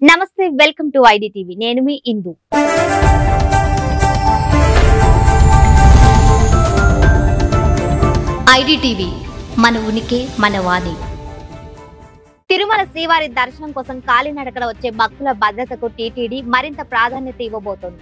నమస్తే, welcome to IDTV. నేను మీ ఇందు. IDTV, మన ఉనికి, మన వాణి. తిరుమల శ్రీవారి దర్శనం కోసం కాలినడకన వచ్చే భక్తుల భద్రతకు టీటీడీ మరింత ప్రాధాన్యత ఇవ్వబోతోంది.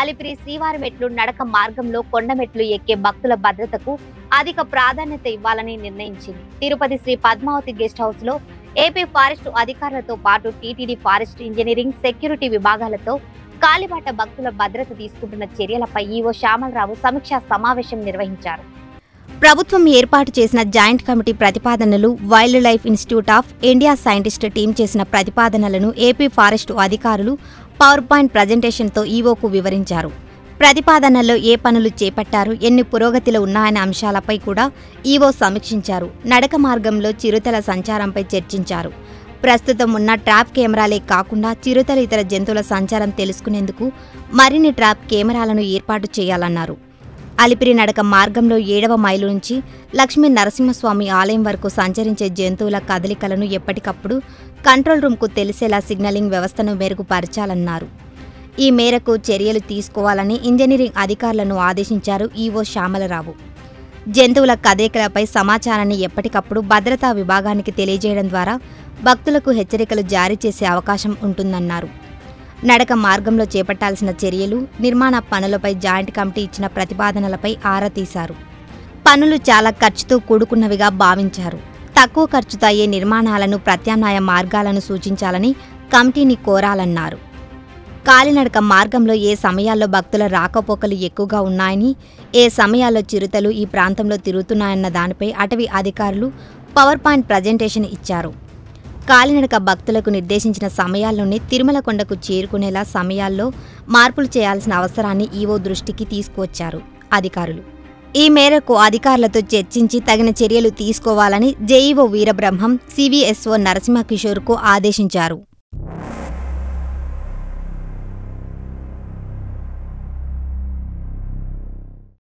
అలిపిరి శ్రీవారి మెట్లు నడక మార్గంలో కొండ మెట్లు ఎక్కే భక్తుల భద్రతకు అధిక ప్రాధాన్యత ఇవ్వాలని నిర్ణయించింది. తిరుపతి శ్రీ పద్మావతి గెస్ట్ హౌస్ లో ఏపీ ఫారెస్ట్ అధికారులతో పాటు టీటీడీ ఫారెస్ట్ ఇంజనీరింగ్, సెక్యూరిటీ విభాగాలతో కాలిబాట భక్తుల భద్రత తీసుకుంటున్న చర్యలపై ఈవో శ్యామలరావు సమీక్షా సమావేశం నిర్వహించారు. ప్రభుత్వం ఏర్పాటు చేసిన జాయింట్ కమిటీ ప్రతిపాదనలు, wild life institute of India scientist team చేసిన ప్రతిపాదనలను ఏపీ ఫారెస్ట్ అధికారులు పవర్ పాయింట్ ప్రజెంటేషన్తో ఈవోకు వివరించారు. ప్రతిపాదనల్లో ఏ పనులు చేపట్టారు, ఎన్ని పురోగతిలో ఉన్నాయనే అంశాలపై కూడా ఈవో సమీక్షించారు. నడక మార్గంలో చిరుతల సంచారంపై చర్చించారు. ప్రస్తుతం ఉన్న ట్రాప్ కెమెరాలే కాకుండా చిరుతల ఇతర జంతువుల సంచారం తెలుసుకునేందుకు మరిన్ని ట్రాప్ కెమెరాలను ఏర్పాటు చేయాలన్నారు. అలిపిరి నడక మార్గంలో 7వ మైలు నుంచి లక్ష్మీ నరసింహస్వామి ఆలయం వరకు సంచరించే జంతువుల కదలికలను ఎప్పటికప్పుడు కంట్రోల్ రూమ్కు తెలిసేలా సిగ్నలింగ్ వ్యవస్థను మెరుగుపరచాలన్నారు. ఈ మేరకు చర్యలు తీసుకోవాలని ఇంజనీరింగ్ అధికారులను ఆదేశించారు ఈవో శ్యామలరావు. జంతువుల కదలికలపై సమాచారాన్ని ఎప్పటికప్పుడు భద్రతా విభాగానికి తెలియజేయడం ద్వారా భక్తులకు హెచ్చరికలు జారీ చేసే అవకాశం ఉంటుందన్నారు. నడక మార్గంలో చేపట్టాల్సిన చర్యలు, నిర్మాణ పనులపై జాయింట్ కమిటీ ఇచ్చిన ప్రతిపాదనలపై ఆరా తీశారు. పనులు చాలా ఖర్చుతో కూడుకున్నవిగా భావించారు. తక్కువ ఖర్చుతో అయ్యే నిర్మాణాలను, ప్రత్యామ్నాయ మార్గాలను సూచించాలని కమిటీని కోరాలన్నారు. కాలినడక మార్గంలో ఏ సమయాల్లో భక్తుల రాకపోకలు ఎక్కువగా ఉన్నాయని, ఏ సమయాల్లో చిరుతలు ఈ ప్రాంతంలో తిరుగుతున్నాయన్న దానిపై అటవీ అధికారులు పవర్ పాయింట్ ప్రజెంటేషన్ ఇచ్చారు. కాలినడక భక్తులకు నిర్దేశించిన సమయాల్లోనే తిరుమల కొండకు చేరుకునేలా సమయాల్లో మార్పులు చేయాల్సిన అవసరాన్ని ఈవో దృష్టికి తీసుకువచ్చారు అధికారులు. ఈ మేరకు అధికారులతో చర్చించి తగిన చర్యలు తీసుకోవాలని జేఈఓ వీరబ్రహ్మం, సివిఎస్ఓ నరసింహకిషోర్కు ఆదేశించారు.